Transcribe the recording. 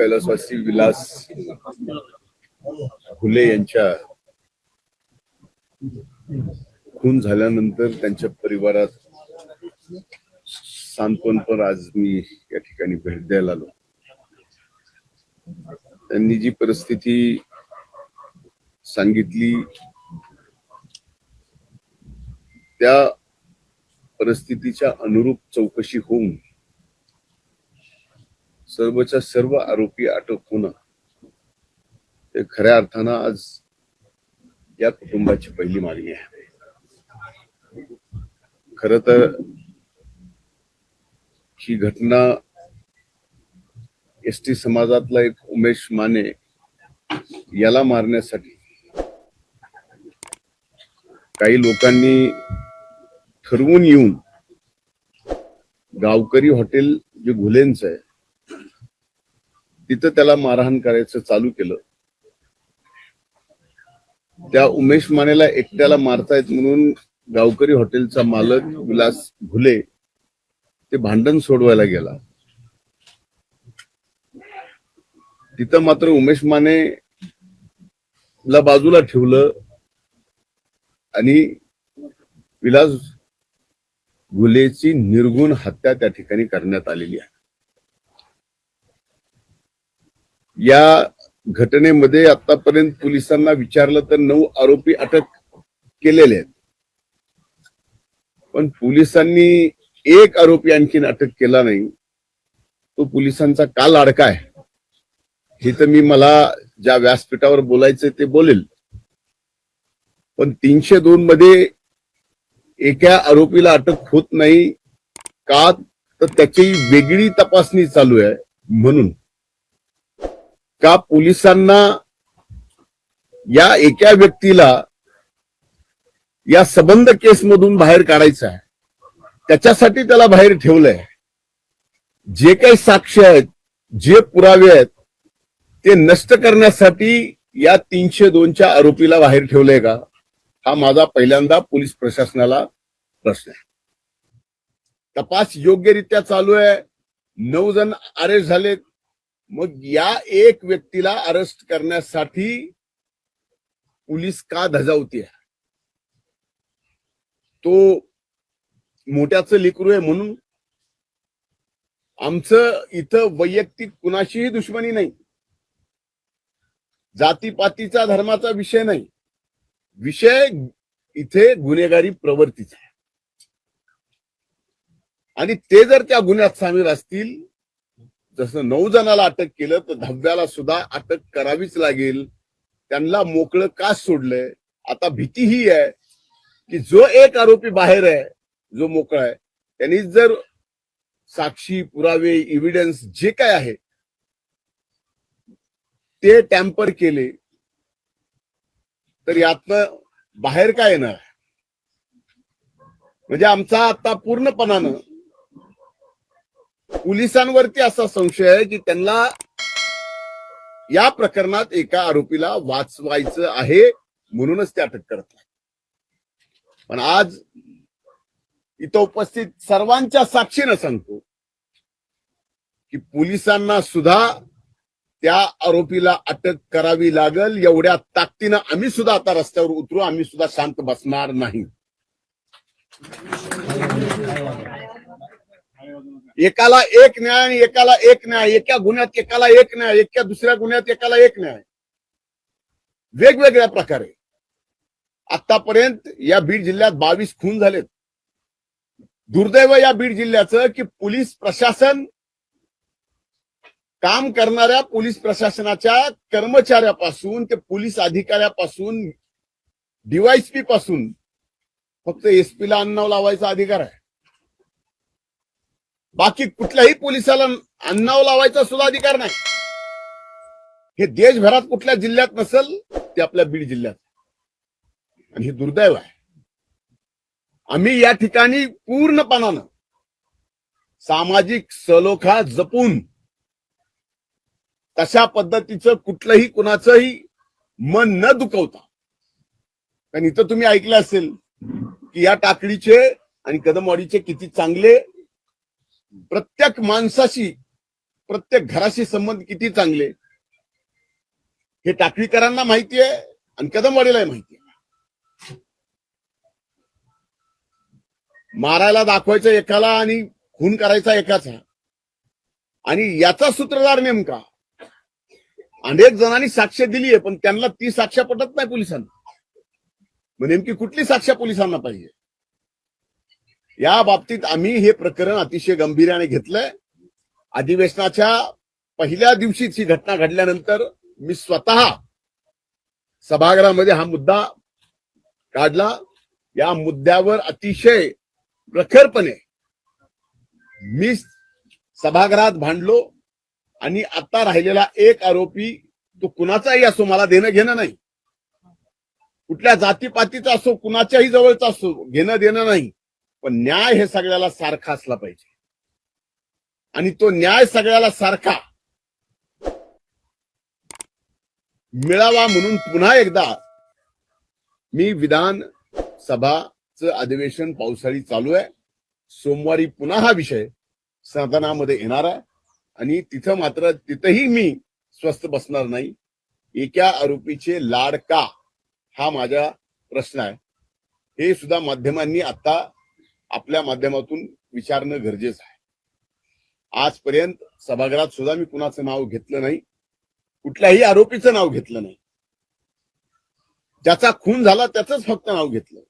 कैलासवासी विलास घुले यांच्या खून झाल्यानंतर त्यांच्या परिवारात सांत्वनपर आज मी या ठिकाणी भेट द्यायला आलो. त्यांनी जी परिस्थिती सांगितली त्या परिस्थितीच्या अनुरूप चौकशी होऊन सर्वच्या सर्व आरोपी अटक होणं हे खऱ्या अर्थानं आज या कुटुंबाची पहिली मागणी आहे. खरं तर ही घटना एसटी समाजातला एक उमेश माने याला मारण्यासाठी काही लोकांनी ठरवून येऊन गावकरी हॉटेल जे घुलेंचं आहे तिथं त्याला मारहाण करायचं चालू केलं. त्या उमेश मानेला एकट्याला मारतायत म्हणून गावकरी हॉटेलचा मालक विलास घुले ते भांडण सोडवायला गेला. तिथं मात्र उमेश माने ला बाजूला ठेवलं आणि विलास घुलेची निर्गुण हत्या त्या ठिकाणी करण्यात आलेली आहे. या घटनेमध्ये आतापर्यंत पोलिसांना विचारलं तर 9 आरोपी अटक केलेले आहेत, पण पोलिसांनी एक आरोपी आणखीन अटक केला नाही. तो पोलिसांचा का लाडका आहे हे तर मला ज्या व्यासपीठावर बोलायचं ते बोलेल, पण 302 मध्ये एका आरोपीला अटक होत नाही का तर त्याची वेगळी तपासणी चालू आहे. म्हणून का पोलिसांना या एका व्यक्तीला या सबंध केस मधून बाहेर काढायचं आहे, त्याच्यासाठी त्याला बाहेर ठेवलंय. जे काही साक्ष आहेत, जे पुरावे आहेत ते नष्ट करण्यासाठी या 302च्या आरोपीला बाहेर ठेवलंय का, हा माझा पहिल्यांदा पोलीस प्रशासनाला प्रश्न आहे. तपास योग्यरित्या चालू आहे. 9 जण अरेस्ट झालेत. मग या एक व्यक्तीला अरेस्ट करण्यासाठी पोलीस का धजावतीये? तो मोठ्याचं लेकरू आहे म्हणून? आमचं इथं वैयक्तिक कुणाशीही दुश्मनी नाही, जातीपातीचा धर्माचा विषय नाही. विषय इथे गुन्हेगारी प्रवृत्तीचा आहे आणि ते जर त्या गुन्ह्यात सामील असतील, जसं 9 जणाला अटक केलं तर 10व्याला सुद्धा अटक करावीच लागेल. त्यांना मोकळं का सोडलंय? आता भीती ही आहे की जो एक आरोपी बाहेर आहे, जो मोकळा आहे, त्यांनी जर साक्षी पुरावे एव्हिडन्स जे काय आहे ते टॅम्पर केले तर यातनं बाहेर काय येणार? म्हणजे आमचा आता पूर्णपणानं पोलिसांवरती असा संशय आहे की त्यांना या प्रकरणात एका आरोपीला वाचवायचं आहे म्हणूनच ते अटक करत नाही. पण आज इथं उपस्थित सर्वांच्या साक्षीनं सांगतो की पोलिसांना सुद्धा त्या आरोपीला अटक करावी लागल. एवढ्या ताकदीनं आम्ही सुद्धा आता रस्त्यावर उतरू. आम्ही सुद्धा शांत बसणार नाही. एकाला एक न्याय आणि एकाला एक न्याय, एका गुन्ह्यात एकाला एक न्याय, एका दुसऱ्या गुन्ह्यात एकाला एक न्याय, वेगवेगळ्या प्रकारे. आतापर्यंत या बीड जिल्ह्यात 22 खून झालेत. दुर्दैव या बीड जिल्ह्याचं की पोलीस प्रशासन, काम करणाऱ्या पोलीस प्रशासनाच्या कर्मचाऱ्यापासून ते पोलीस अधिकाऱ्यापासून डीवायएसपी पासून फक्त एसपीला अन्नाव लावायचा अधिकार आहे. बाकी कुठल्याही पोलिसाला अन्नाव लावायचा सुद्धा अधिकार नाही. हे देशभरात कुठल्या जिल्ह्यात नसेल, ते आपल्या बीड जिल्ह्यात, आणि हे दुर्दैव आहे. आम्ही या ठिकाणी पूर्णपणानं सामाजिक सलोखा जपून तशा पद्धतीचं कुठलंही कुणाचंही मन न दुखवता, कारण इथं तुम्ही ऐकलं असेल की या टाकडीचे आणि कदमवाडीचे किती चांगले प्रत्येक माणसाशी प्रत्येक घराशी संबंध किती चांगले हे टाकळीकरांना माहिती आहे आणि कदमवाडीलाही माहिती आहे. मारायला दाखवायचं एकाला आणि खून करायचा एकाचा, आणि याचा सूत्रधार नेमका अनेक जणांनी साक्ष दिली आहे, पण त्यांना ती साक्ष पटत नाही पोलिसांना. मग नेमकी कुठली साक्ष पोलिसांना पाहिजे? या बाबतीत आम्ही हे प्रकरण अतिशय गंभीर्याने घेतलंय. अधिवेशनाच्या पहिल्या दिवशीच ही घटना घडल्यानंतर मी स्वतः सभागृहामध्ये हा मुद्दा काढला. या मुद्द्यावर अतिशय प्रखरपणे मी सभागृहात भांडलो, आणि आता राहिलेला एक आरोपी तो कुणाचाही असो, मला देणं घेणं नाही, कुठल्या जातीपातीचा असो, कुणाच्याही जवळचा असो, घेणं देणं नाही, पण न्याय हे सगळ्याला सारखा असला पाहिजे. आणि तो न्याय सगळ्याला सारखा मिळावा म्हणून पुन्हा एकदा मी विधानसभाचं अधिवेशन पावसाळी चालू आहे. सोमवारी पुन्हा हा विषय सदनामध्ये येणार आहे, आणि तिथं मात्र तिथंही मी स्वस्थ बसणार नाही. एका आरोपीचे लाड का, हा माझा प्रश्न आहे. हे सुद्धा माध्यमांनी आता आपल्या माध्यमातून विचारणं गरजेचं आहे. आजपर्यंत सभागृहात सुद्धा मी कुणाचं नाव घेतलं नाही, कुठल्याही आरोपीचं नाव घेतलं नाही. ज्याचा खून झाला त्याचंच फक्त नाव घेतलं.